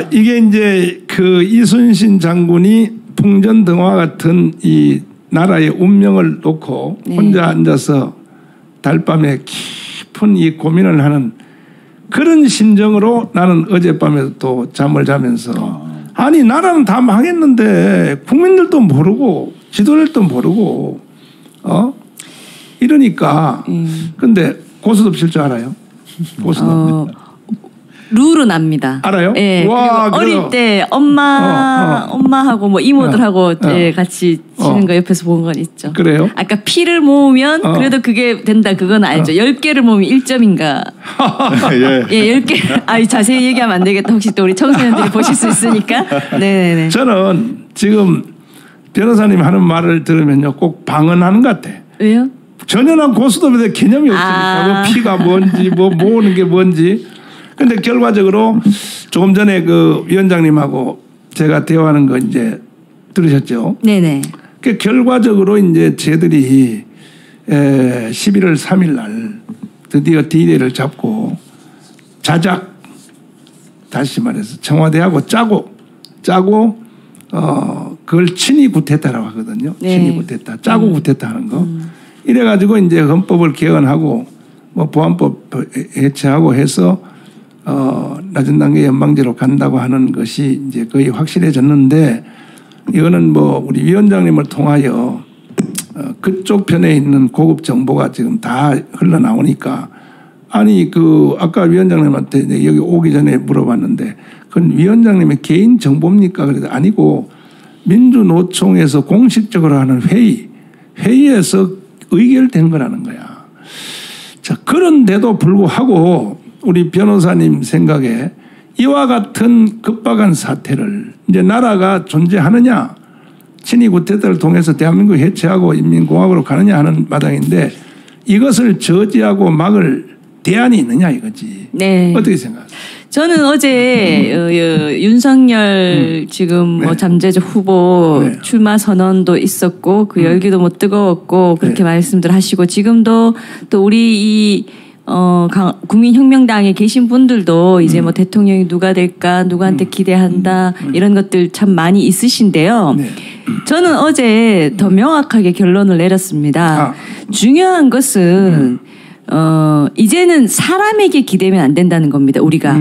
자, 이게 이제 그 이순신 장군이 풍전등화 같은 이 나라의 운명을 놓고 네. 혼자 앉아서 달밤에 깊은 이 고민을 하는 그런 심정으로 나는 어젯밤에 또 잠을 자면서 아니 나라는 다 망했는데 국민들도 모르고 지도자도 모르고 이러니까 근데 고스톱 칠 줄 알아요? 고스톱 룰은 압니다. 알아요? 예. 와, 어릴 때 엄마하고 뭐 이모들하고 같이 치는 거 옆에서 본 건 있죠. 그래요? 아까 피를 모으면 그래도 그게 된다. 그건 알죠. 10개를 모으면 1점인가. 예, 10개. 아, 자세히 얘기하면 안 되겠다. 혹시 또 우리 청소년들이 보실 수 있으니까. 네네네. 저는 지금 변호사님 하는 말을 들으면요, 꼭 방언하는 것 같아. 왜요? 전혀 난 고스톱에 대해 개념이 없으니까 뭐 피가 뭔지 뭐 모으는 게 뭔지. 근데 결과적으로 조금 전에 그 위원장님하고 제가 대화하는 거 이제 들으셨죠? 네네. 그 결과적으로 이제 쟤들이 11월 3일 날 드디어 D-Day를 잡고 자작 다시 말해서 청와대하고 짜고 그걸 친위 구태타라고 하거든요. 네. 친위 구태타, 짜고 구태타 하는 거. 이래가지고 이제 헌법을 개헌하고 뭐 보안법 해체하고 해서 낮은 단계 연방제로 간다고 하는 것이 이제 거의 확실해졌는데 이거는 뭐 우리 위원장님을 통하여 그쪽 편에 있는 고급 정보가 지금 다 흘러나오니까 아니 그 아까 위원장님한테 여기 오기 전에 물어봤는데 그건 위원장님의 개인 정보입니까? 그래도 아니고 민주노총에서 공식적으로 하는 회의에서 의결된 거라는 거야. 자, 그런데도 불구하고 우리 변호사님 생각에 이와 같은 급박한 사태를 이제 나라가 존재하느냐, 친위 구태타를 통해서 대한민국 해체하고 인민공화국으로 가느냐 하는 마당인데 이것을 저지하고 막을 대안이 있느냐 이거지. 네. 어떻게 생각하세요? 저는 어제 윤석열 지금 뭐 잠재적 후보 출마 선언도 있었고 그 열기도 뭐 뜨거웠고 그렇게 말씀들 하시고 지금도 또 우리 이 국민혁명당에 계신 분들도 이제 뭐 대통령이 누가 될까 누구한테 기대한다 이런 것들 참 많이 있으신데요. 저는 어제 더 명확하게 결론을 내렸습니다. 중요한 것은 이제는 사람에게 기대면 안 된다는 겁니다. 우리가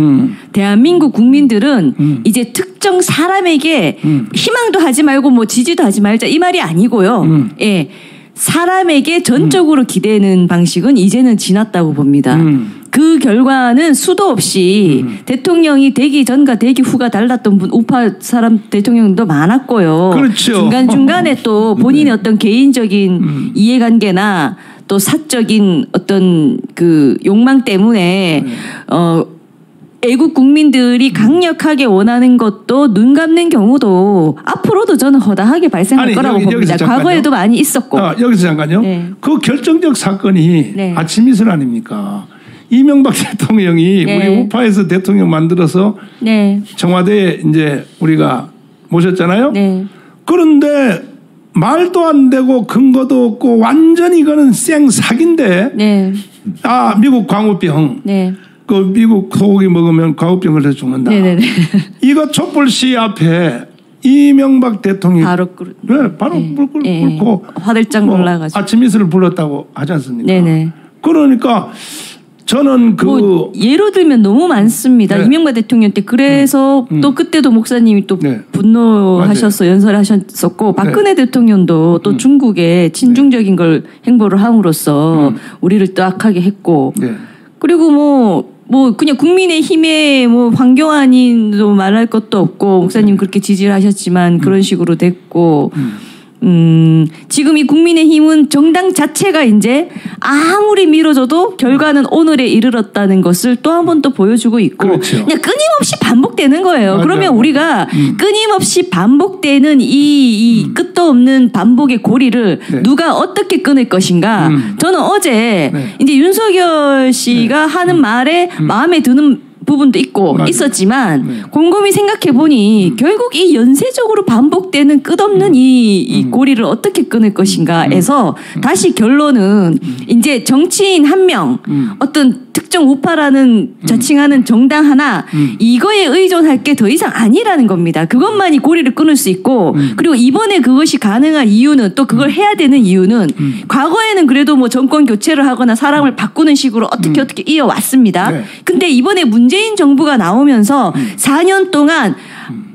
대한민국 국민들은 이제 특정 사람에게 희망도 하지 말고 뭐 지지도 하지 말자 이 말이 아니고요. 예. 사람에게 전적으로 기대는 방식은 이제는 지났다고 봅니다. 그 결과는 수도 없이 대통령이 되기 전과 되기 후가 달랐던 우파 사람 대통령도 많았고요. 그렇죠. 중간중간에 또 본인의 어떤 개인적인 이해관계나 또 사적인 어떤 그 욕망 때문에 애국 국민들이 강력하게 원하는 것도 눈 감는 경우도 앞으로도 저는 허다하게 발생할 거라고 봅니다. 과거에도 많이 있었고. 여기서 잠깐요. 네. 그 결정적 사건이 아침 이슬 아닙니까? 이명박 대통령이 우리 우파에서 대통령 만들어서 청와대에 이제 우리가 모셨잖아요. 그런데 말도 안 되고 근거도 없고 완전히 이거는 생 사기인데 미국 광우병 그 미국 소고기 먹으면 광우병 걸려서 죽는다. 이거 촛불시 앞에 이명박 대통령이 바로 불 끓고 화들짝 놀라가지고 아침 이슬을 불렀다고 하지 않습니까? 그러니까 저는 뭐 예로 들면 너무 많습니다. 이명박 대통령 때 그래서 또 그때도 목사님이 또 분노하셔서 연설하셨었고 박근혜 대통령도 또 중국에 친중적인 걸 행보를 함으로써 우리를 또 악하게 했고 그리고 뭐 그냥 국민의힘에 뭐 황교안이도 말할 것도 없고 목사님 그렇게 지지를 하셨지만 그런 식으로 됐고 지금 이 국민의힘은 정당 자체가 이제 아무리 미뤄져도 결과는 오늘에 이르렀다는 것을 또 한 번 또 보여주고 있고 그냥 끊임없이 반복되는 거예요. 그러면 우리가 끊임없이 반복되는 이 끝도 없는 반복의 고리를 누가 어떻게 끊을 것인가. 저는 어제 이제 윤석열 씨가 하는 말에 마음에 드는 부분도 있고 있었지만 곰곰이 생각해보니 결국 이 연쇄적으로 반복되는 끝없는 이 고리를 어떻게 끊을 것인가에서 다시 결론은 이제 정치인 한 명 어떤 특정 특정 우파라는 자칭하는 정당 하나 이거에 의존할 게 더 이상 아니라는 겁니다. 그것만이 고리를 끊을 수 있고 그리고 이번에 그것이 가능한 이유는 또 그걸 해야 되는 이유는 과거에는 그래도 뭐 정권 교체를 하거나 사람을 바꾸는 식으로 어떻게 이어왔습니다. 네. 근데 이번에 문재인 정부가 나오면서 4년 동안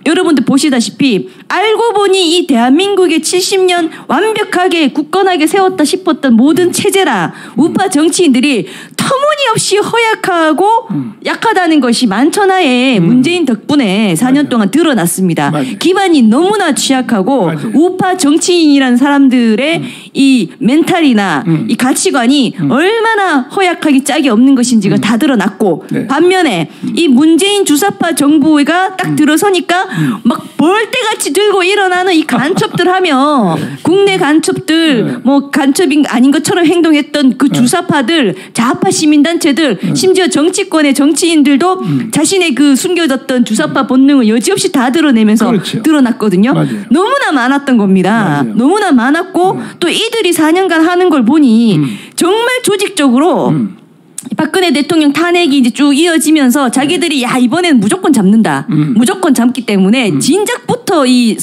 여러분들 보시다시피 알고 보니 이 대한민국의 70년 완벽하게 굳건하게 세웠다 싶었던 모든 체제라 우파 정치인들이 터무니없이 허약하고 약하다는 것이 만천하에 문재인 덕분에 4년 동안 드러났습니다. 맞아요. 기반이 너무나 취약하고 맞아요. 우파 정치인이라는 사람들의 이 멘탈이나 이 가치관이 얼마나 허약하기 짝이 없는 것인지가 다 드러났고 네. 반면에 이 문재인 주사파 정부가 딱 들어서니까 막 벌떼같이 들고 일어나는 이 간첩들 하며 국내 간첩들 뭐 간첩이 아닌 것처럼 행동했던 그 주사파들 좌파 시민단체들 심지어 정치권의 정치인들도 자신의 그 숨겨졌던 주사파 본능을 여지없이 다 드러내면서 그렇죠. 드러났거든요. 맞아요. 너무나 많았던 겁니다. 맞아요. 너무나 많았고 또 이들이 4년간 하는 걸 보니 정말 조직적으로 박근혜 대통령 탄핵이 이제 쭉 이어지면서 자기들이 야 이번에는 무조건 잡는다. 무조건 잡기 때문에 진작부터 이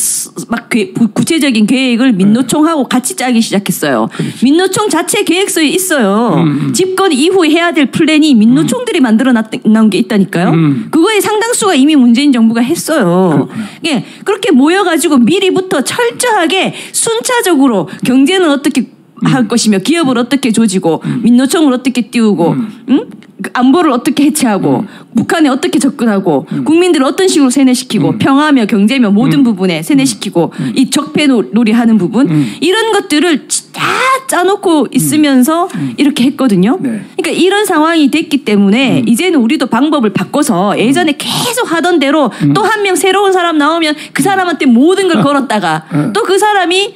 막 구체적인 계획을 민노총하고 같이 짜기 시작했어요. 민노총 자체 계획서에 있어요. 집권 이후에 해야 될 플랜이 민노총들이 만들어 놓은 게 있다니까요. 그거의 상당수가 이미 문재인 정부가 했어요. 예, 그렇게 모여가지고 미리부터 철저하게 순차적으로 경제는 어떻게 할 것이며 기업을 어떻게 조지고 민노총을 어떻게 띄우고 안보를 어떻게 해체하고 북한에 어떻게 접근하고 국민들을 어떤 식으로 세뇌시키고 평화며 경제며 모든 부분에 세뇌시키고 이 적폐놀이하는 부분 이런 것들을 다 짜놓고 있으면서 이렇게 했거든요. 네. 그러니까 이런 상황이 됐기 때문에 이제는 우리도 방법을 바꿔서 예전에 계속 하던 대로 또 한 명 새로운 사람 나오면 그 사람한테 모든 걸 걸었다가 또 그 사람이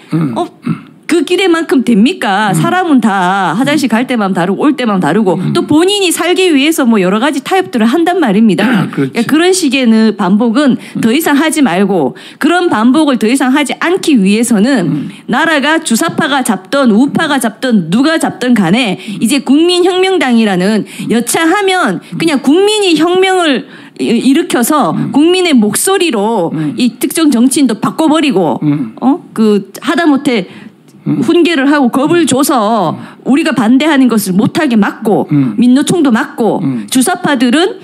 그 기대만큼 됩니까? 사람은 다 화장실 갈 때만 다르고 올 때만 다르고 또 본인이 살기 위해서 뭐 여러 가지 타협들을 한단 말입니다. 그러니까 그런 식의 반복은 더 이상 하지 말고 그런 반복을 더 이상 하지 않기 위해서는 나라가 주사파가 잡던 우파가 잡던 누가 잡던 간에 이제 국민혁명당이라는 여차하면 그냥 국민이 혁명을 일으켜서 국민의 목소리로 이 특정 정치인도 바꿔버리고 그 하다못해 훈계를 하고 겁을 줘서 우리가 반대하는 것을 못하게 막고 민노총도 막고 주사파들은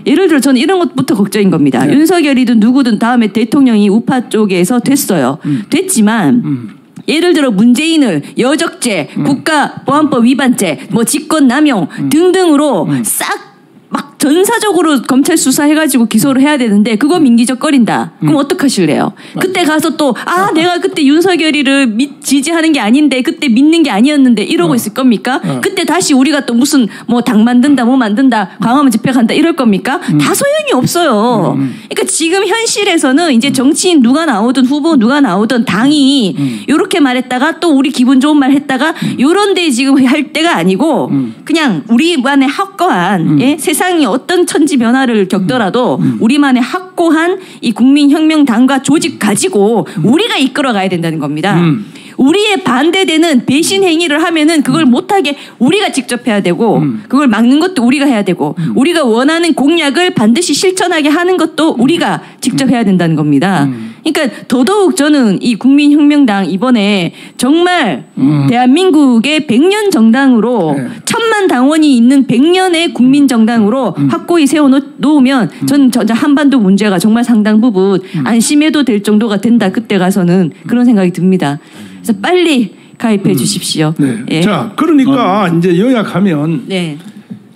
예를 들어 저는 이런 것부터 걱정인 겁니다. 네. 윤석열이든 누구든 다음에 대통령이 우파 쪽에서 됐어요. 됐지만 예를 들어 문재인을 여적죄, 국가보안법 위반죄, 뭐 직권남용 등등으로 싹 막 전사적으로 검찰 수사해가지고 기소를 해야 되는데 그거 민기적거린다. 그럼 어떡하실래요? 그때 가서 또 내가 그때 윤석열이를 지지하는 게 아닌데 그때 믿는 게 아니었는데 이러고 있을 겁니까? 그때 다시 우리가 또 무슨 뭐 당 만든다 뭐 만든다 광화문 집회 간다 이럴 겁니까? 다 소용이 없어요. 그러니까 지금 현실에서는 이제 정치인 누가 나오든 후보 누가 나오든 당이 이렇게 말했다가 또 우리 기분 좋은 말 했다가 요런 데 지금 할 때가 아니고 그냥 우리만의 확고한 세상이 어떤 천지 변화를 겪더라도 우리만의 확고한 이 국민혁명당과 조직 가지고 우리가 이끌어가야 된다는 겁니다. 우리의 반대되는 배신 행위를 하면은 그걸 못하게 우리가 직접 해야 되고 그걸 막는 것도 우리가 해야 되고 우리가 원하는 공약을 반드시 실천하게 하는 것도 우리가 직접 해야 된다는 겁니다. 그러니까 더더욱 저는 이 국민혁명당 이번에 정말 대한민국의 100년 정당으로 1000만 당원이 있는 100년의 국민정당으로 확고히 세워놓으면 저는 한반도 문제가 정말 상당 부분 안심해도 될 정도가 된다. 그때 가서는 그런 생각이 듭니다. 그래서 빨리 가입해 주십시오. 네. 예. 자, 그러니까 이제 요약하면 네.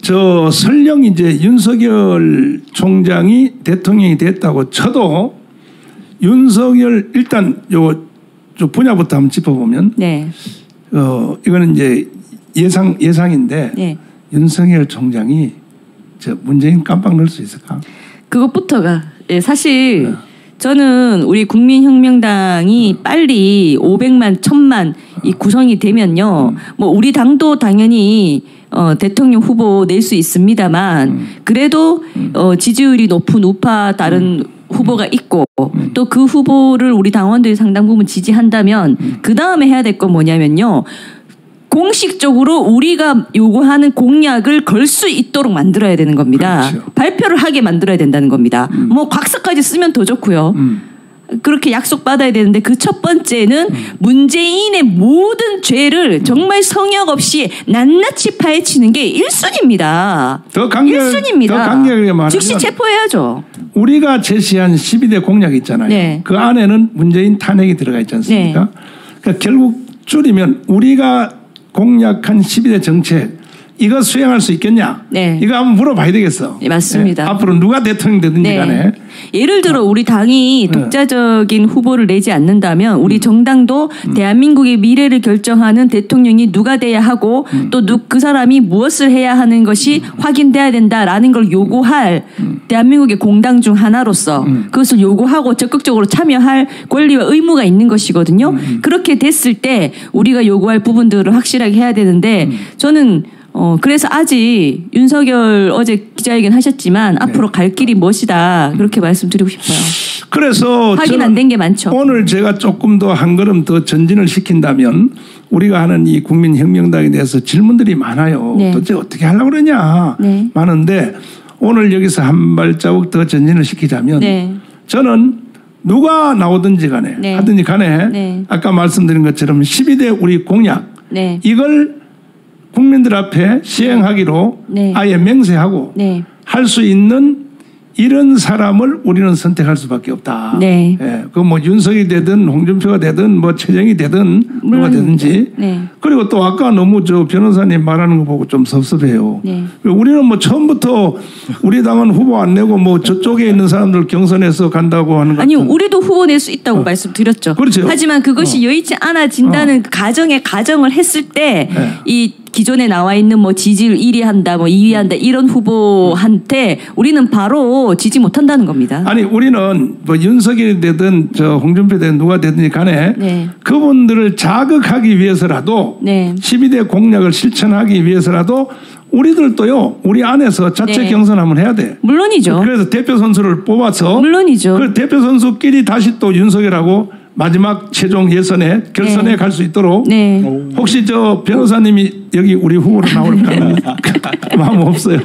저 설령 이제 윤석열 총장이 대통령이 됐다고 쳐도 윤석열 일단 요 분야부터 한번 짚어보면 네. 이거는 이제 예상인데 네. 윤석열 총장이 저 문재인 깜빡 넣을 수 있을까? 그것부터가 사실 저는 우리 국민혁명당이 빨리 500만, 1000만 이 구성이 되면요. 뭐 우리 당도 당연히 대통령 후보 낼 수 있습니다만 그래도 지지율이 높은 우파 다른 후보가 있고 또 그 후보를 우리 당원들이 상당 부분 지지한다면 그 다음에 해야 될 건 뭐냐면요. 공식적으로 우리가 요구하는 공약을 걸 수 있도록 만들어야 되는 겁니다. 그렇죠. 발표를 하게 만들어야 된다는 겁니다. 뭐 곽사까지 쓰면 더 좋고요. 그렇게 약속받아야 되는데 그 첫 번째는 문재인의 모든 죄를 정말 성역 없이 낱낱이 파헤치는 게 1순위입니다. 더 강력하게 말하면 즉시 체포해야죠. 우리가 제시한 12대 공약 있잖아요. 네. 그 안에는 문재인 탄핵이 들어가 있지 않습니까? 네. 그러니까 결국 줄이면 우리가 공약한 12대 정책 이거 수행할 수 있겠냐? 네. 이거 한번 물어봐야 되겠어. 네, 맞습니다. 네. 앞으로 누가 대통령 되든지 네. 간에. 예를 들어 우리 당이 독자적인 후보를 내지 않는다면 우리 정당도 대한민국의 미래를 결정하는 대통령이 누가 돼야 하고 또 그 사람이 무엇을 해야 하는 것이 확인돼야 된다라는 걸 요구할 대한민국의 공당 중 하나로서 그것을 요구하고 적극적으로 참여할 권리와 의무가 있는 것이거든요. 그렇게 됐을 때 우리가 요구할 부분들을 확실하게 해야 되는데 저는 그래서 아직 윤석열 어제 기자회견 하셨지만 앞으로 갈 길이 멋이다 그렇게 말씀드리고 싶어요. 그래서 확인 안 된 게 많죠. 오늘 제가 조금 더 한 걸음 더 전진을 시킨다면 우리가 하는 이 국민혁명당에 대해서 질문들이 많아요. 네. 도대체 어떻게 하려고 그러냐 네. 많은데 오늘 여기서 한 발자국 더 전진을 시키자면 네. 저는 누가 나오든지 간에 네. 하든지 간에 네. 아까 말씀드린 것처럼 12대 우리 공약 네. 이걸 국민들 앞에 시행하기로 네. 아예 맹세하고 네. 할 수 있는 이런 사람을 우리는 선택할 수밖에 없다. 네. 예, 그 뭐 윤석이 되든 홍준표가 되든 뭐 최정이 되든 누가 되든지. 네. 그리고 또 아까 너무 저 변호사님 말하는 거 보고 좀 섭섭해요. 네. 우리는 뭐 처음부터 우리 당은 후보 안 내고 뭐 저쪽에 있는 사람들 경선해서 간다고 하는 거. 아니 우리도 후보 낼 수 있다고 말씀드렸죠. 그렇죠. 하지만 그것이 여의치 않아진다는 그 가정을 했을 때 이 기존에 나와 있는 뭐 지지율 1위 한다, 뭐 2위 한다 이런 후보한테 우리는 바로 지지 못한다는 겁니다. 아니 우리는 뭐 윤석열이 되든 저 홍준표 되든 누가 되든지 간에 네. 그분들을 자극하기 위해서라도 네. 12대 공약을 실천하기 위해서라도 우리들도요 우리 안에서 자체 네. 경선 한번 해야 돼. 물론이죠. 그래서 대표 선수를 뽑아서 물론이죠. 그 대표 선수끼리 다시 또 윤석열하고 마지막 최종 예선에 결선에 네. 갈 수 있도록 네. 혹시 저 변호사님이 여기 우리 후보로 나올까 마음 없어요?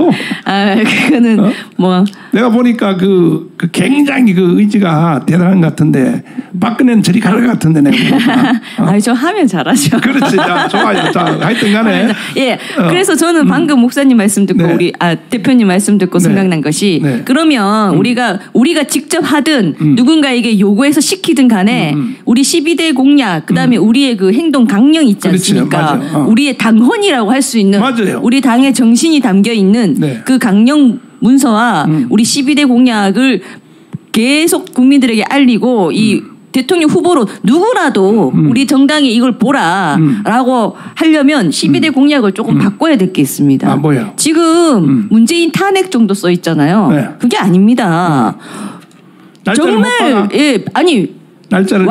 아 그거는 뭐 내가 보니까 그 굉장히 그 의지가 대단한 것 같은데 박근혜는 저리 갈 것 같은데 내가 보니까. 아니 저 하면 잘하죠. 그렇지. 자, 좋아요. 자, 하여튼 간에. 예. 그래서 저는 방금 목사님 말씀 듣고 네. 우리 대표님 말씀 듣고 네. 생각난 것이 네. 그러면 우리가 직접 하든 누군가에게 요구해서 시키든 간에 우리 12대 공약 그다음에 우리의 그 행동 강령 있지 그렇지. 않습니까? 맞아. 우리의 당헌이라고 할 수 있는 맞아요. 우리 당의 정신이 담겨 있는 네. 그 강령 문서와 우리 12대 공약을 계속 국민들에게 알리고 이 대통령 후보로 누구라도 우리 정당이 이걸 보라라고 하려면 12대 공약을 조금 바꿔야 될 게 있습니다. 아, 뭐야? 지금 문재인 탄핵 정도 써 있잖아요. 네. 그게 아닙니다. 날짜를 못 정말 박아? 예 아니 날짜를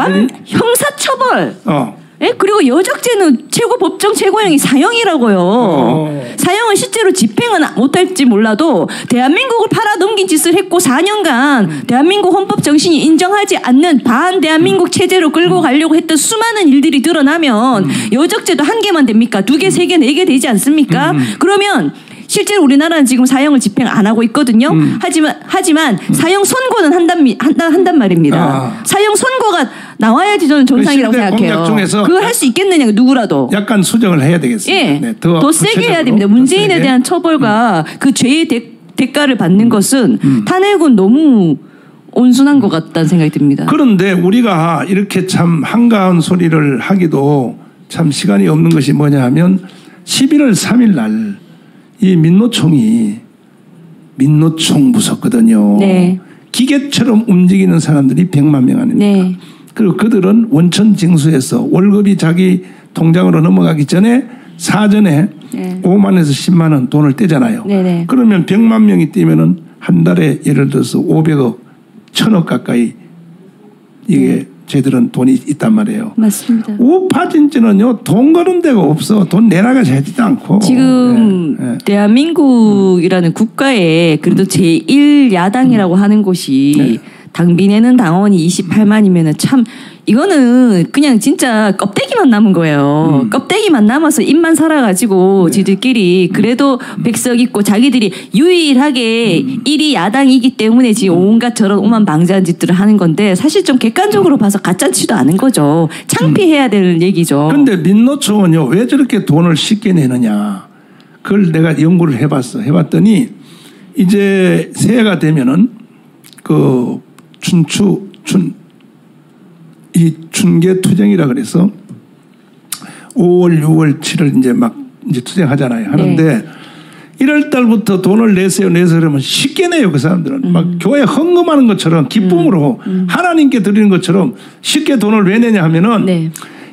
형사처벌. 어. 예? 그리고 여적죄는 최고 법정 최고형이 사형이라고요. 사형을 실제로 집행은 못할지 몰라도 대한민국을 팔아넘긴 짓을 했고 4년간 대한민국 헌법 정신이 인정하지 않는 반 대한민국 체제로 끌고 가려고 했던 수많은 일들이 드러나면 여적죄도 한 개만 됩니까? 2개, 3개, 4개 되지 않습니까? 그러면 실제로 우리나라는 지금 사형을 집행 안 하고 있거든요. 하지만 사형 선고는 한단 말입니다. 사형 선고가 나와야지 저는 정상이라고 그 생각해요. 중에서 그걸 할 수 있겠느냐 누구라도. 약간 수정을 해야 되겠습니다. 예, 네, 더 세게 해야 됩니다. 문재인에 대한 처벌과 그 죄의 대가를 받는 것은 탄핵은 너무 온순한 것 같다는 생각이 듭니다. 그런데 우리가 이렇게 참 한가한 소리를 하기도 참 시간이 없는 것이 뭐냐 하면 11월 3일 날 이 민노총이 민노총 무섭거든요. 네. 기계처럼 움직이는 사람들이 100만 명 아닙니까? 네. 그리고 그들은 원천 징수해서 월급이 자기 통장으로 넘어가기 전에 사전에 네. 5만에서 10만 원 돈을 떼잖아요. 네네. 그러면 100만 명이 떼면은 한 달에 예를 들어서 500억, 1000억 가까이 이게 쟤들은 돈이 있단 말이에요. 맞습니다. 우파 진지는요 돈 거는 데가 없어. 돈 내라가 되지도 않고. 지금 대한민국이라는 국가에 그래도 제1야당이라고 하는 곳이 당비 내는 당원이 28만이면은 참 이거는 그냥 진짜 껍데기만 남은 거예요. 껍데기만 남아서 입만 살아가지고 지들끼리 그래도 백석 있고 자기들이 유일하게 1위 야당이기 때문에 지금 온갖 저런 오만방자한 짓들을 하는 건데 사실 좀 객관적으로 봐서 가짜치도 않은 거죠. 창피해야 될 얘기죠. 근데 민노총은요 왜 저렇게 돈을 쉽게 내느냐. 그걸 내가 연구를 해봤더니 이제 새해가 되면은 그 이 춘계 투쟁이라 그래서 5월, 6월, 7월 이제 투쟁하잖아요. 하는데 1월 달부터 돈을 내세요 그러면 쉽게 내요. 그 사람들은 막 교회 헌금하는 것처럼 기쁨으로 하나님께 드리는 것처럼 쉽게 돈을 왜 내냐 하면은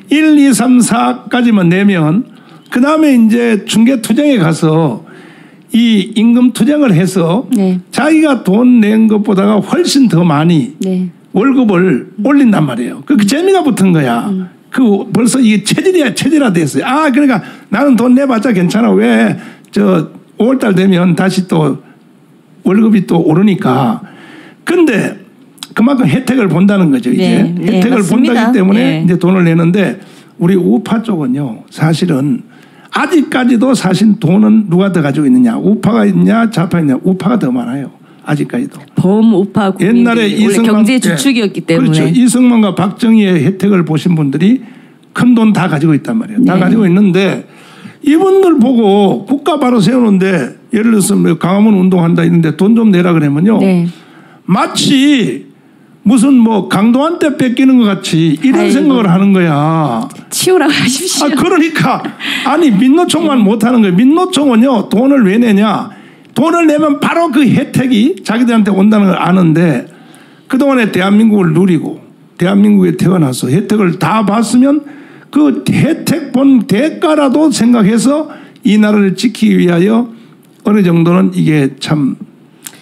1, 2, 3, 4까지만 내면 그 다음에 이제 춘계 투쟁에 가서 이 임금 투쟁을 해서 자기가 돈 낸 것보다가 훨씬 더 많이 월급을 올린단 말이에요. 그 재미가 붙은 거야. 그 벌써 이게 체질화됐어요. 아 그러니까 나는 돈 내봤자 괜찮아. 왜 저 5월달 되면 다시 또 월급이 또 오르니까. 근데 그만큼 혜택을 본다는 거죠. 이제 혜택을 본다기 때문에 이제 돈을 내는데 우리 우파 쪽은요 사실은 아직까지도 사실 돈은 누가 더 가지고 있느냐. 우파가 있냐 좌파가 있냐. 우파가 더 많아요. 아직까지도. 범우파 국민들이 옛날에 이승만, 경제 주축이었기 때문에. 그렇죠. 이승만과 박정희의 혜택을 보신 분들이 큰 돈 다 가지고 있단 말이에요. 다 가지고 있는데 이분들 보고 국가 바로 세우는데 예를 들어서 강화문 운동한다 이런데 돈 좀 내라 그러면요. 마치 무슨 뭐 강도한 때 뺏기는 것 같이 이런 생각을 하는 거야. 치우라고 하십시오. 그러니까 아니 민노총만 못하는 거예요. 민노총은요 돈을 왜 내냐. 돈을 내면 바로 그 혜택이 자기들한테 온다는 걸 아는데 그동안에 대한민국을 누리고 대한민국에 태어나서 혜택을 다 봤으면 그 혜택 본 대가라도 생각해서 이 나라를 지키기 위하여 어느 정도는 이게 참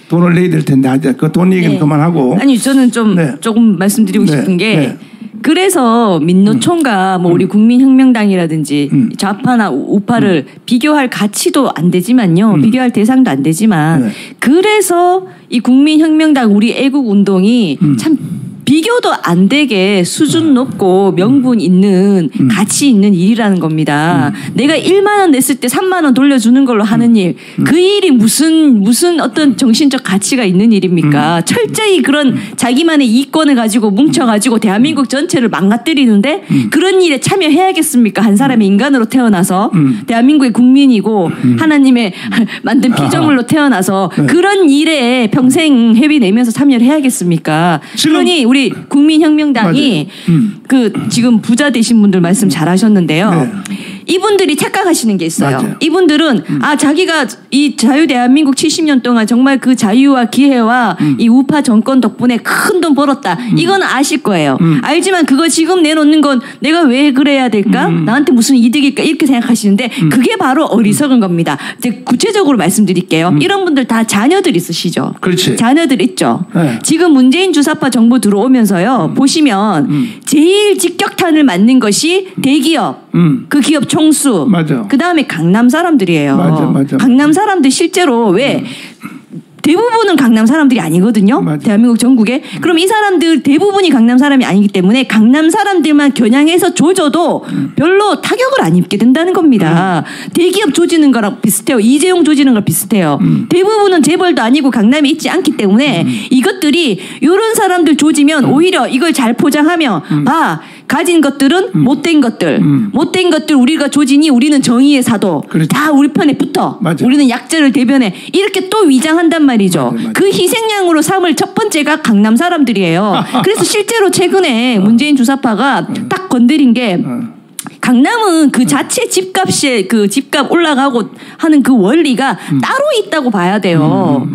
돈을 내야 될 텐데 그 돈 얘기는 그만하고. 아니 저는 좀 조금 말씀드리고 싶은 게 그래서 민노총과 뭐 우리 국민혁명당이라든지 좌파나 우파를 비교할 가치도 안 되지만요. 비교할 대상도 안 되지만 그래서 이 국민혁명당 우리 애국운동이 참 비교도 안 되게 수준 높고 명분 있는 가치 있는 일이라는 겁니다. 내가 1만 원 냈을 때 3만 원 돌려주는 걸로 하는 일. 그 일이 무슨 어떤 정신적 가치가 있는 일입니까? 철저히 그런 자기만의 이권을 가지고 뭉쳐가지고 대한민국 전체를 망가뜨리는데 그런 일에 참여해야겠습니까? 한 사람의 인간으로 태어나서 대한민국의 국민이고 하나님의 만든 피조물로 태어나서 그런 일에 평생 회비 내면서 참여를 해야겠습니까? 그러니 우리 국민혁명당이 그 지금 부자 되신 분들 말씀 잘하셨는데요. 이분들이 착각하시는 게 있어요. 이분들은 자기가 이 자유 대한민국 70년 동안 정말 그 자유와 기회와 이 우파 정권 덕분에 큰 돈 벌었다. 이건 아실 거예요. 알지만 그거 지금 내놓는 건 내가 왜 그래야 될까? 나한테 무슨 이득일까? 이렇게 생각하시는데 그게 바로 어리석은 겁니다. 이제 구체적으로 말씀드릴게요. 이런 분들 다 자녀들 있으시죠? 그렇지. 자녀들 있죠. 지금 문재인 주사파 정부 들어오면서요. 보시면 제일 직격탄을 맞는 것이 대기업. 그 기업 총수. 그 다음에 강남 사람들이에요. 맞아. 강남 사람들 실제로 왜 대부분은 강남 사람들이 아니거든요. 대한민국 전국에. 그럼 이 사람들 대부분이 강남 사람이 아니기 때문에 강남 사람들만 겨냥해서 조져도 별로 타격을 안 입게 된다는 겁니다. 대기업 조지는 거랑 비슷해요. 이재용 조지는 거랑 비슷해요. 대부분은 재벌도 아니고 강남에 있지 않기 때문에 이것들이 이런 사람들 조지면 오히려 이걸 잘 포장하면 가진 것들은 못된 것들. 못된 것들 우리가 조지니 우리는 정의의 사도. 다 우리 편에 붙어. 우리는 약자를 대변해. 이렇게 또 위장한단 말이죠. 그 희생양으로 삼을 첫 번째가 강남 사람들이에요. 그래서 실제로 최근에 문재인 주사파가 딱 건드린 게 강남은 그 자체 집값에 그 집값 올라가고 하는 그 원리가 따로 있다고 봐야 돼요.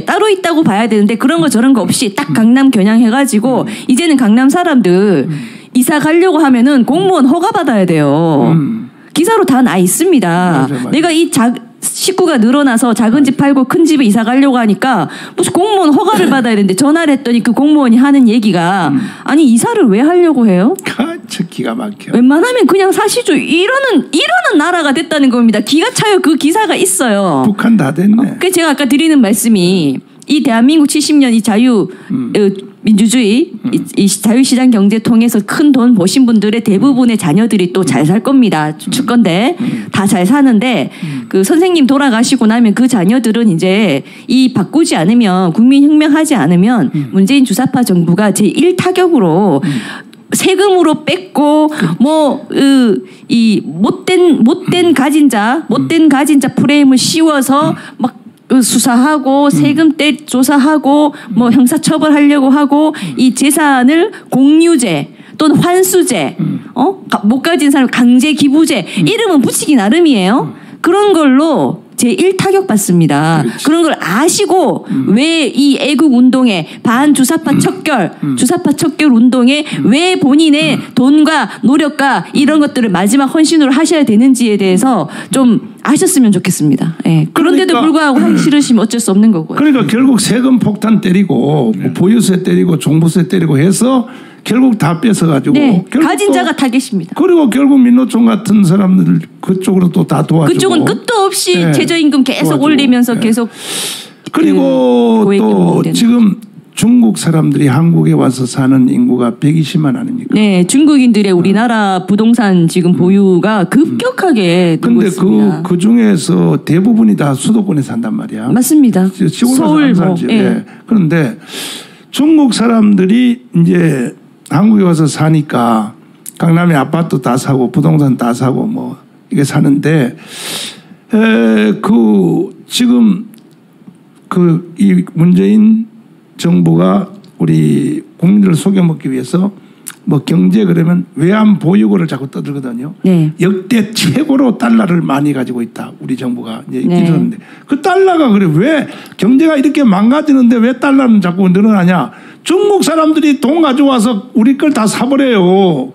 따로 있다고 봐야 되는데 그런 거 저런 거 없이 딱 강남 겨냥해가지고 이제는 강남 사람들 이사 가려고 하면은 공무원 허가 받아야 돼요. 기사로 다 나 있습니다. 내가 이 식구가 늘어나서 작은 집 팔고 큰 집에 이사 가려고 하니까 무슨 공무원 허가를 받아야 되는데 전화를 했더니 그 공무원이 하는 얘기가 아니 이사를 왜 하려고 해요? 기가 막혀. 웬만하면 그냥 사시죠. 이러는 나라가 됐다는 겁니다. 기가 차요. 그 기사가 있어요. 북한 다 됐네. 그래서 제가 아까 드리는 말씀이 이 대한민국 70년 이 자유 민주주의, 이 자유시장 경제 통해서 큰 돈 버신 분들의 대부분의 자녀들이 또 잘 살 겁니다. 주건데 다 잘 사는데 그 선생님 돌아가시고 나면 그 자녀들은 이제 이 바꾸지 않으면 국민혁명하지 않으면 문재인 주사파 정부가 제1타격으로 세금으로 뺏고 뭐 이 못된 가진 자 프레임을 씌워서 막 수사하고 세금 조사하고 뭐 형사처벌하려고 하고 이 재산을 공유제 또는 환수제 못 가진 사람 강제 기부제 이름은 붙이기 나름이에요. 그런 걸로 제1타격 받습니다. 그렇지. 그런 걸 아시고 왜 이 애국 운동에 반주사파 척결 운동에 왜 본인의 돈과 노력과 이런 것들을 마지막 헌신으로 하셔야 되는지에 대해서 좀 아셨으면 좋겠습니다. 예. 그런데도 그러니까, 불구하고 하기 싫으시면 어쩔 수 없는 거고요. 그러니까 결국 세금 폭탄 때리고 뭐 보유세 때리고 종부세 때리고 해서 결국 다 뺏어가지고 네, 가진 자가 타겟입니다. 그리고 결국 민노총 같은 사람들 그쪽으로 또 다 도와주고 그쪽은 끝도 없이 네, 최저임금 계속 도와주고. 올리면서 네. 계속 그리고 또 지금 중국 사람들이 한국에 와서 사는 인구가 120만 아닙니까? 네, 중국인들의 우리나라 부동산 지금 보유가 급격하게 늘고 있습니다. 그 중에서 대부분이 다 수도권에 산단 말이야. 맞습니다. 서울 뭐. 네. 그런데 중국 사람들이 이제 한국에 와서 사니까 강남에 아파트 다 사고 부동산 다 사고 뭐 이게 사는데 지금 이 문재인 정부가 우리 국민들을 속여먹기 위해서 뭐 경제 그러면 외환 보유고를 자꾸 떠들거든요. 네. 역대 최고로 달러를 많이 가지고 있다. 우리 정부가 이제 네. 이러는데 그 달러가 그래 왜 경제가 이렇게 망가지는데 왜 달러는 자꾸 늘어나냐? 중국 사람들이 돈 가져와서 우리 걸 다 사버려요.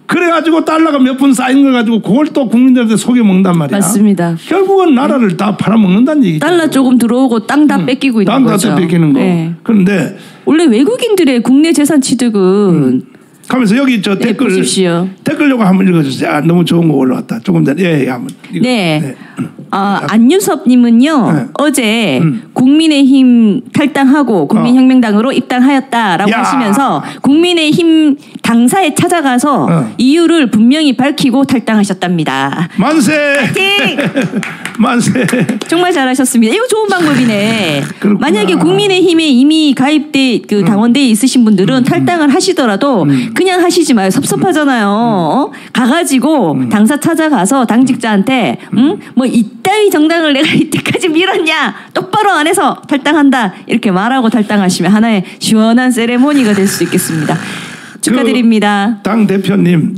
그래가지고 달러가 몇 푼 쌓인 걸 가지고 그걸 또 국민들한테 속여먹는단 말이야. 맞습니다. 결국은 나라를 다 팔아먹는다는 얘기죠. 달러 조금 들어오고 땅 다 뺏기고 있는 거죠. 땅 다 뺏기는 거. 네. 그런데 원래 외국인들의 국내 재산 취득은 가면서 여기 저 댓글 보십시오. 댓글 요거 한번 읽어주세요. 아, 너무 좋은 거 올라왔다. 조금 전에 한번. 네. 안유섭님은요 네. 어제 국민의힘 탈당하고 국민혁명당으로 입당하였다라고 야. 하시면서 국민의힘 당사에 찾아가서 이유를 분명히 밝히고 탈당하셨답니다. 만세. 만세. 정말 잘하셨습니다. 이거 좋은 방법이네. 그렇구나. 만약에 국민의힘에 이미 가입돼 그 당원대에 있으신 분들은 탈당을 하시더라도 그냥 하시지 마요. 섭섭하잖아요. 가가지고 당사 찾아가서 당직자한테 뭐 이따위 정당을 내가 이때까지 밀었냐 똑바로 안 해서 탈당한다 이렇게 말하고 탈당하시면 하나의 시원한 세레모니가 될 수 있겠습니다. 축하드립니다. 당 대표님,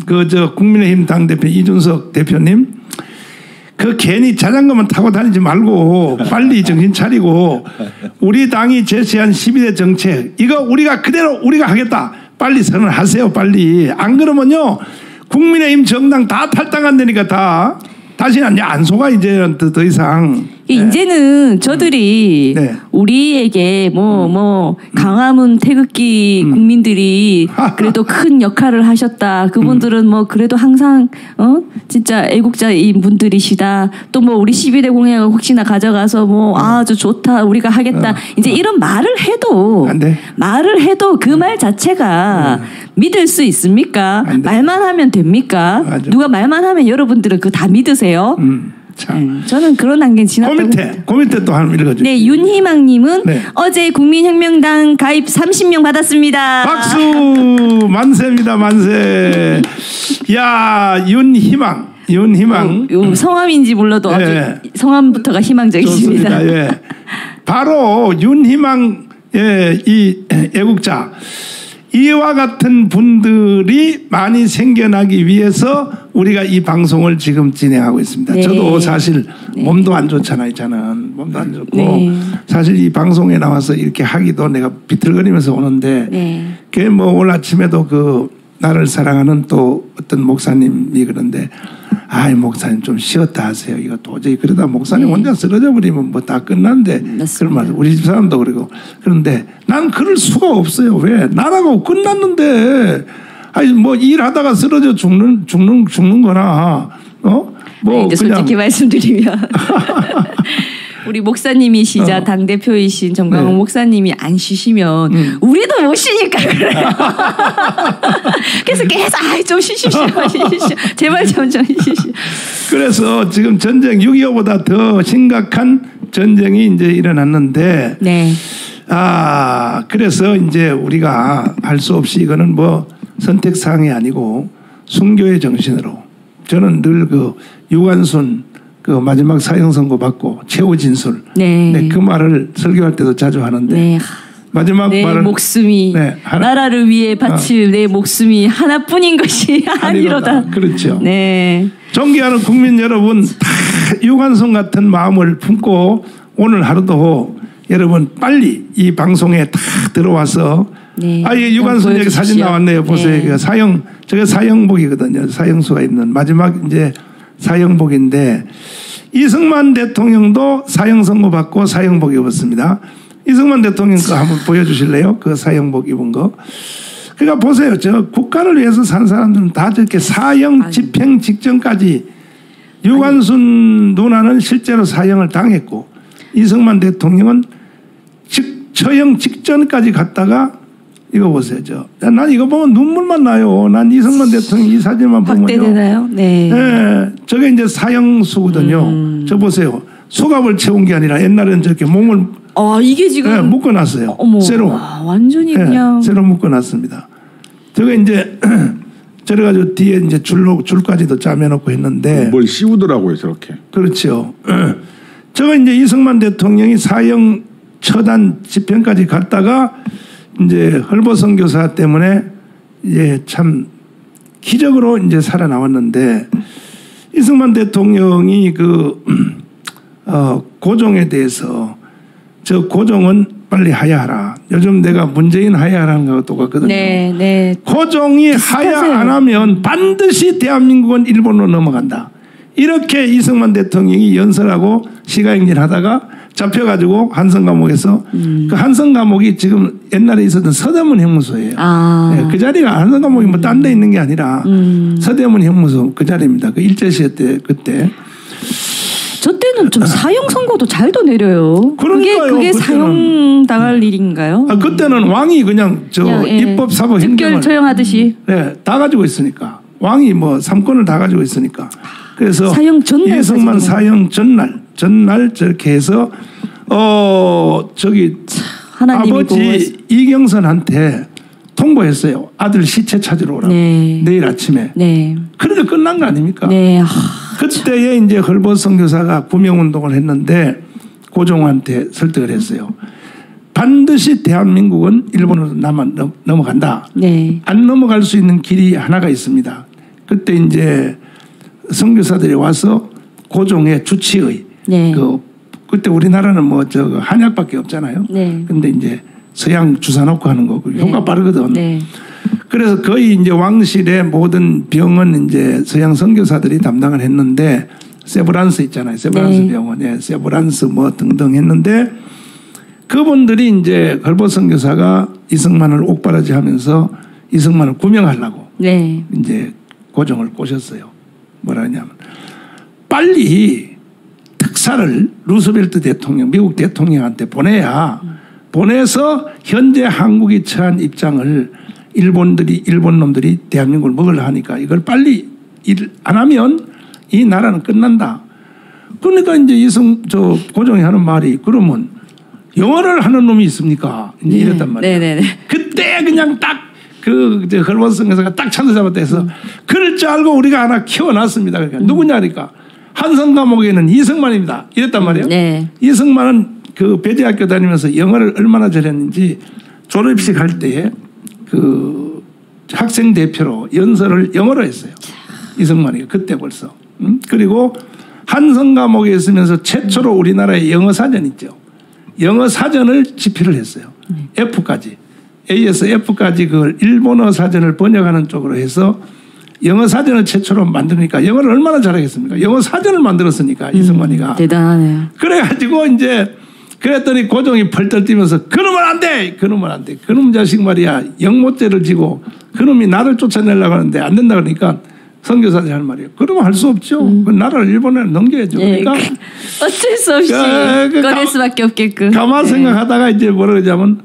국민의힘 당 대표 이준석 대표님, 괜히 자전거만 타고 다니지 말고 빨리 정신 차리고 우리 당이 제시한 12대 정책 이거 우리가 그대로 우리가 하겠다. 빨리 선언하세요. 빨리. 안 그러면요 국민의힘 정당 다 탈당한다니까 다. 다시는 안 속아 이제는 더 이상. 이제는 저들이 네. 우리에게 뭐 강화문 태극기 국민들이 그래도 큰 역할을 하셨다. 그분들은 뭐 그래도 항상 진짜 애국자인 분들이시다. 또 뭐 우리 12대 공약을 혹시나 가져가서 뭐 아주 좋다. 우리가 하겠다. 이제 이런 말을 해도 안 돼. 그 말 자체가 믿을 수 있습니까? 말만 하면 됩니까? 맞아. 누가 말만 하면 여러분들은 그거 다 믿으세요? 저는 그런 단계 지났다고. 그 밑에 또 한번 읽어주세요. 네, 윤희망님은 네. 어제 국민혁명당 가입 30명 받았습니다. 박수 만세입니다 만세. 야 윤희망. 성함인지 몰라도 아주 네. 성함부터가 희망적이십니다. 좋습니다. 예. 바로 윤희망 이 애국자. 이와 같은 분들이 많이 생겨나기 위해서 우리가 이 방송을 지금 진행하고 있습니다. 네. 저도 사실 몸도 안 좋잖아요. 저는 몸도 안 좋고 네. 사실 이 방송에 나와서 이렇게 하기도 내가 비틀거리면서 오는데 네. 그게 뭐 오늘 아침에도 나를 사랑하는 또 어떤 목사님이 그런데 아이 목사님 좀 쉬었다 하세요. 이거 도저히 그러다 목사님 혼자 쓰러져 버리면 뭐 다 끝난데 그런 말 우리 집 사람도 그러고 그런데 난 그럴 수가 없어요. 왜 나라고 끝났는데 아니 뭐 일하다가 쓰러져 죽는 거나 뭐 이제 솔직히 말씀드리면 우리 목사님이시자 당대표이신 정광훈 목사님이 안 쉬시면 우리도 못 쉬니까 그래요. 그래서 계속 좀 쉬십시오. 제발 좀 쉬십시오. 그래서 지금 전쟁 6.25보다 더 심각한 전쟁이 이제 일어났는데 네. 그래서 이제 우리가 할 수 없이 이거는 뭐 선택사항이 아니고 순교의 정신으로 저는 늘 그 유관순 그 마지막 사형 선고 받고 최후 진술 네. 그 말을 설교할 때도 자주 하는데 네. 마지막 내 말은 목숨이 나라를 위해 바칠 내 목숨이 하나뿐인 것이 아니로다. 그렇죠. 네. 존경하는 국민 여러분, 다 유관순 같은 마음을 품고 오늘 하루도 여러분 빨리 이 방송에 다 들어와서 네. 이 유관순 여기 사진 나왔네요. 보세요. 네. 사형 저게 사형복이거든요. 사형수가 입는 마지막 이제 사형복인데 이승만 대통령도 사형 선고 받고 사형복 입었습니다. 이승만 대통령 거 한번 보여주실래요? 그 사형복 입은 거. 그러니까 보세요. 저 국가를 위해서 사는 사람들은 다 저렇게 사형 집행 직전까지 유관순 누나는 실제로 사형을 당했고 이승만 대통령은 처형 직전까지 갔다가 이거 보세요. 난 이거 보면 눈물만 나요. 난 이승만 대통령 이 사진만 보면요. 확대되나요? 네. 네. 저게 이제 사형수거든요. 저 보세요. 수갑을 채운 게 아니라 옛날에는 저렇게 몸을 이게 지금 묶어놨어요. 새로. 완전히 그냥 새로 묶어놨습니다. 저게 이제 저래가지고 뒤에 이제 줄까지도 짜매놓고 했는데 뭘 씌우더라고요, 저렇게. 그렇죠. 저거 이제 이승만 대통령이 사형 처단 집행까지 갔다가 이제 헐보 선교사 때문에 이제 참 기적으로 이제 살아나왔는데 이승만 대통령이 그 고종에 대해서 저 고종은 빨리 하야하라. 요즘 내가 문재인 하야하라는 거하고 똑같거든요. 네, 네. 고종이 하야 안 하면 반드시 대한민국은 일본으로 넘어간다. 이렇게 이승만 대통령이 연설하고 시가행진하다가 잡혀가지고 한성 감옥에서 그 한성 감옥이 지금 옛날에 있었던 서대문 형무소예요. 네, 그 자리가 한성 감옥이 뭐 딴 데 있는 게 아니라 서대문 형무소 그 자리입니다. 그 일제시대 때 그때. 저 때는 좀 사형 선고도 잘도 내려요. 그러니까요. 그게 사형 당할 일인가요? 그때는 왕이 그냥 입법, 사법, 행정을 특별 처형하듯이. 네, 다 가지고 있으니까 왕이 뭐 3권을 다 가지고 있으니까. 그래서 사형 전날 이승만 사형 전날 저렇게 해서 아버지 이경선한테 통보했어요. 아들 시체 찾으러 오라고. 네. 내일 아침에. 네. 그러니까 끝난 거 아닙니까? 네. 그때에 이제 헐보 선교사가 구명운동을 했는데 고종한테 설득을 했어요. 반드시 대한민국은 일본으로 넘어간다. 네. 안 넘어갈 수 있는 길이 하나가 있습니다. 그때 이제 선교사들이 와서 고종의 주치의 네. 그때 우리나라는 뭐 한약밖에 없잖아요. 네. 근데 이제 서양 주사 놓고 하는 거고 효과 네. 빠르거든. 네. 그래서 거의 이제 왕실의 모든 병은 이제 서양 선교사들이 담당을 했는데 세브란스 있잖아요. 세브란스 네. 병원에 세브란스 뭐 등등 했는데 그분들이 이제 헐보 선교사가 이승만을 옥바라지하면서 이승만을 구명하려고 네. 이제 고종을 꼬셨어요. 뭐라 하냐면 빨리 특사를 루스벨트 대통령, 미국 대통령한테 보내서 현재 한국이 처한 입장을 일본 놈들이 대한민국을 먹으려 하니까 이걸 빨리 일 안 하면 이 나라는 끝난다. 그러니까 이제 고종이 하는 말이 그러면 영어를 하는 놈이 있습니까? 이제 이랬단 말이에요. 네네네. 그때 그냥 딱 헐보성에서가 딱 찬스 잡았다 해서 그럴 줄 알고 우리가 하나 키워놨습니다. 그러니까 누구냐니까 한성 감옥에는 이승만입니다. 이랬단 말이에요. 네. 이승만은 그 배제학교 다니면서 영어를 얼마나 잘했는지 졸업식 할 때에 그 학생 대표로 연설을 영어로 했어요. 이승만이 그때 벌써. 그리고 한성 감옥에 있으면서 최초로 우리나라의 영어 사전 있죠. 영어 사전을 집필을 했어요. F까지. A에서 F까지 그걸 일본어 사전을 번역하는 쪽으로 해서 영어 사전을 최초로 만드니까 영어를 얼마나 잘하겠습니까? 영어 사전을 만들었으니까 이승만이가. 대단하네요. 그래가지고 이제 그랬더니 고종이 펄떨 뛰면서 그놈은 안 돼! 그놈은 안 돼. 그놈 자식 말이야. 영모죄를 지고 그놈이 나를 쫓아내려고 하는데 안 된다 그러니까 선교사들이 하는 말이에요. 그러면 할 수 없죠. 그 나라를 일본에 넘겨야죠. 그러니까 어쩔 수 없이 꺼낼 수밖에 없겠고. 가만 생각하다가 이제 뭐라 그러자면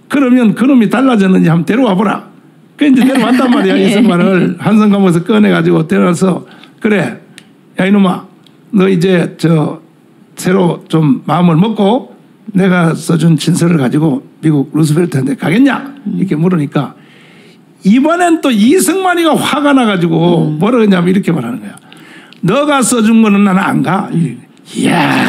그러면 그놈이 달라졌는지 한번 데려와 보라. 그 이제 데려왔단 말이야. 이승만을 한성감에서 꺼내가지고 데려와서 그래, 야 이놈아, 너 이제 새로 좀 마음을 먹고 내가 써준 친서를 가지고 미국 루스벨트한테 가겠냐? 이렇게 물으니까 이번엔 또 이승만이가 화가 나가지고 뭐라 그러냐면 이렇게 말하는 거야. 너가 써준 거는 나는 안 가. 이야,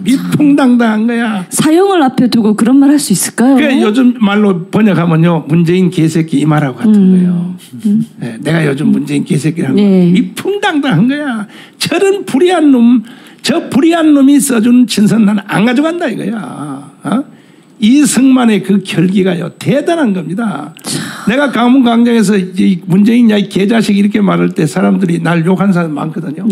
미풍당당한 거야. 사형을 앞에 두고 그런 말 할 수 있을까요? 그게 요즘 말로 번역하면요, 문재인 개새끼 이 말하고 같은 거예요. 네, 내가 요즘 문재인 개새끼라는 거야. 미풍당당한 거야. 저런 불의한 놈, 저 불의한 놈이 써준 친서는 나는 안 가져간다 이거야. 어? 이승만의 그 결기가요 대단한 겁니다. 내가 강문광장에서 문재인 야 이 개자식 이렇게 말할 때 사람들이 날 욕한 사람 많거든요.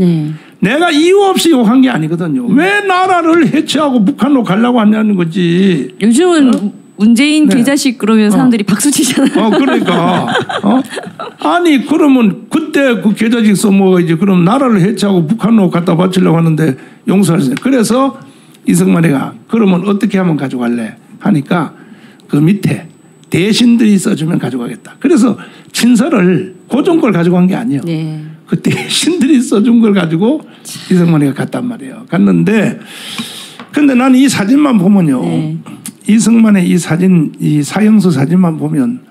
내가 이유 없이 욕한 게 아니거든요. 왜 나라를 해체하고 북한으로 가려고 하냐는 거지. 요즘은 문재인 개자식 그러면 사람들이 박수 치잖아요. 그러니까 아니 그러면 그때 그 개자식 써먹어야지. 그럼 나라를 해체하고 북한으로 갖다 바치려고 하는데 용서할 수 있어요. 그래서 이승만이가 그러면 어떻게 하면 가져갈래 하니까 그 밑에 대신들이 써주면 가져가겠다. 그래서 친서를 고정 걸 가져간 게 아니에요. 그 대신들이 써준 걸 가지고 이승만이가 갔단 말이에요. 갔는데 근데 나는 이 사진만 보면요. 이승만의 이 사진, 이 사형수 사진만 보면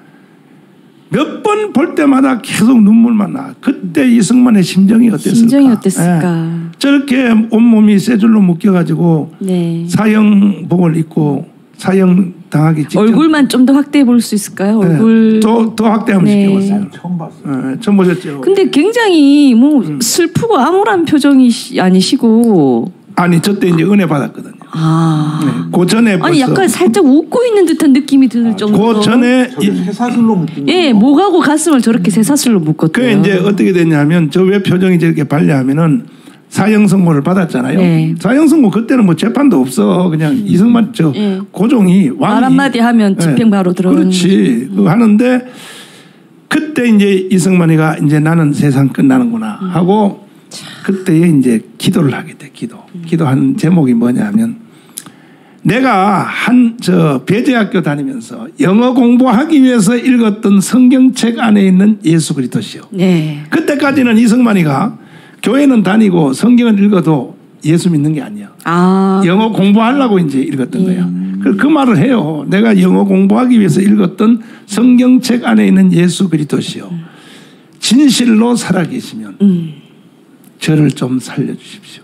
몇 번 볼 때마다 계속 눈물만 나. 그때 이승만의 심정이 어땠을까? 심정이 어땠을까? 저렇게 온몸이 쇠줄로 묶여가지고 사형복을 입고 사형 당하기 직전. 얼굴만 좀 더 확대해 볼 수 있을까요? 얼굴 더 확대하면 시켜봤어요. 처음 봤어요. 처음 보셨죠? 근데 굉장히 뭐 슬프고 암울한 표정이 아니시고. 아니 저 때 이제 은혜 받았거든요. 그 전에 아니 약간 살짝 웃고 있는 듯한 느낌이 들 정도로. 그 전에 쇠사슬로 묶은 예, 목하고 가슴을 저렇게 쇠사슬로 묶었대요. 그게 이제 어떻게 됐냐면 저 왜 표정이 저렇게 발려하면은 사형 선고를 받았잖아요. 사형 선고 그때는 뭐 재판도 없어. 그냥 이승만 고종이 왕이 말 한마디 하면 집행 바로 들어가는. 그렇지. 그거 하는데 그때 이제 이승만이가 이제 나는 세상 끝나는구나 하고 그때에 이제 기도를 하게 돼. 기도하는 제목이 뭐냐면 내가 배재학교 다니면서 영어 공부하기 위해서 읽었던 성경책 안에 있는 예수 그리스도시요. 그때까지는 이승만이가 교회는 다니고 성경을 읽어도 예수 믿는 게 아니야. 영어 공부하려고 이제 읽었던 거야. 그 말을 해요. 내가 영어 공부하기 위해서 읽었던 성경책 안에 있는 예수 그리스도시요. 진실로 살아계시면 저를 좀 살려주십시오.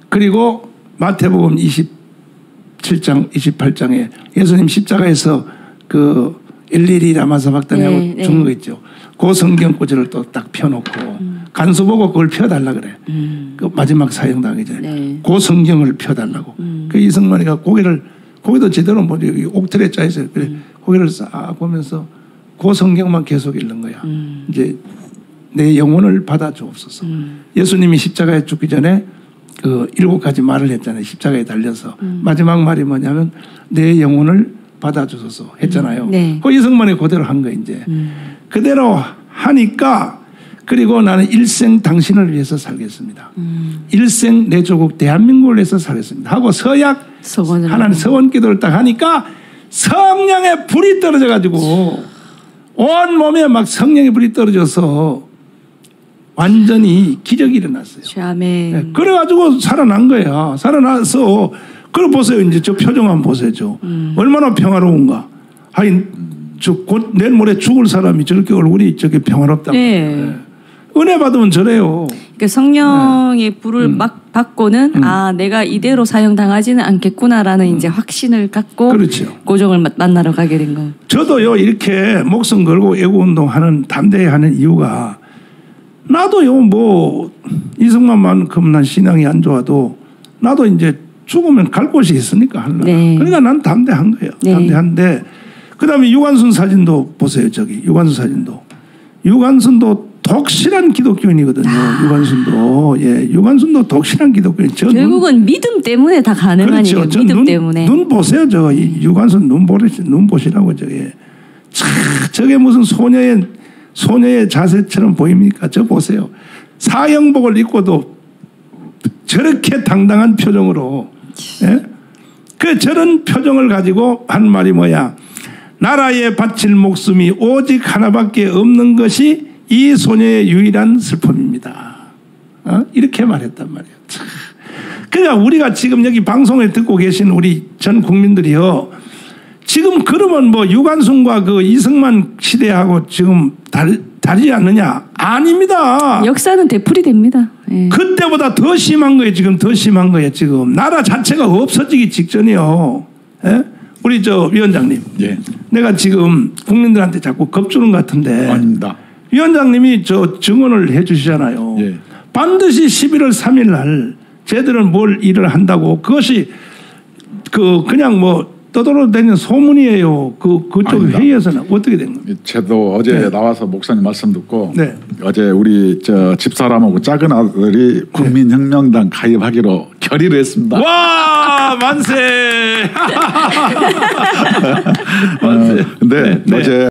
그리고 마태복음 27장, 28장에 예수님 십자가에서 그 일일이 라마사박단하고 죽는 거 있죠. 그 성경 구절을 또 딱 펴놓고 간수 보고 그걸 펴달라 그래. 그 마지막 사형당하기 전에 그 성경을 펴달라고. 그 이승만이가 고개도 제대로 뭐 옥틀에 짜 있어요. 그래 고개를 싹 보면서 그 성경만 계속 읽는 거야. 이제 내 영혼을 받아 주옵소서. 예수님이 십자가에 죽기 전에 그 7가지 말을 했잖아요. 십자가에 달려서 마지막 말이 뭐냐면 내 영혼을 받아 주소서 했잖아요. 그 이승만이 그대로 한 거예요. 이제 그대로 하니까 그리고 나는 일생 당신을 위해서 살겠습니다. 일생 내 조국 대한민국을 위해서 살겠습니다. 하고 서약 하나님 서원 기도를 딱 하니까 성령의 불이 떨어져 가지고 온 몸에 막 성령의 불이 떨어져서 완전히 기적이 일어났어요. 아멘. 그래가지고 살아난 거야. 살아나서 그걸 보세요. 이제 저 표정 한번 보세요. 얼마나 평화로운가. 하긴 곧 내일 모레 죽을 사람이 저렇게 얼굴이 저렇게 평화롭다. 은혜 받으면 저래요. 그러니까 성령의 불을 막 받고는 내가 이대로 사형당하지는 않겠구나라는 이제 확신을 갖고 그렇죠. 고종을 만나러 가게 된 거. 저도요 이렇게 목숨 걸고 애국운동하는 담대히 하는 이유가 나도요 뭐 이승만만큼 난 신앙이 안 좋아도 나도 이제 죽으면 갈 곳이 있으니까 하려고. 그러니까 난 담대한 거예요. 담대한데 그다음에 유관순 사진도 보세요. 저기 유관순 사진도. 유관순도 독실한 기독교인이거든요. 유관순도. 유관순도 독실한 기독교인. 결국은 믿음 때문에 다 가능한 일이에요. 그렇죠. 믿음 때문에. 눈 보세요. 유관순 눈 보시라고 저게. 저게 무슨 소녀의 소녀의 자세처럼 보입니까? 저 보세요. 사형복을 입고도 저렇게 당당한 표정으로, 예? 그 저런 표정을 가지고 한 말이 뭐야? 나라에 바칠 목숨이 오직 하나밖에 없는 것이 이 소녀의 유일한 슬픔입니다. 이렇게 말했단 말이에요. 그러니까 우리가 지금 여기 방송을 듣고 계신 우리 전 국민들이요. 지금 그러면 뭐 유관순과 그 이승만 시대하고 지금 다르지 않느냐? 아닙니다. 역사는 되풀이됩니다. 예. 그때보다 더 심한 거예요. 지금 더 심한 거예요. 지금 나라 자체가 없어지기 직전이요. 예? 우리 저 위원장님. 예. 내가 지금 국민들한테 자꾸 겁주는 것 같은데. 아닙니다. 위원장님이 저 증언을 해주시잖아요. 예. 반드시 11월 3일 날 쟤들은 뭘 일을 한다고 그것이 그냥 뭐 떠돌아다니는 소문이에요. 그쪽 아닙니다. 회의에서는 어떻게 된 겁니까? 저도 어제 네. 나와서 목사님 말씀 듣고 네. 어제 우리 저 집사람하고 작은 아들이 국민혁명당 가입하기로 결의를 했습니다. 와 만세. 만세. 근데 네. 어제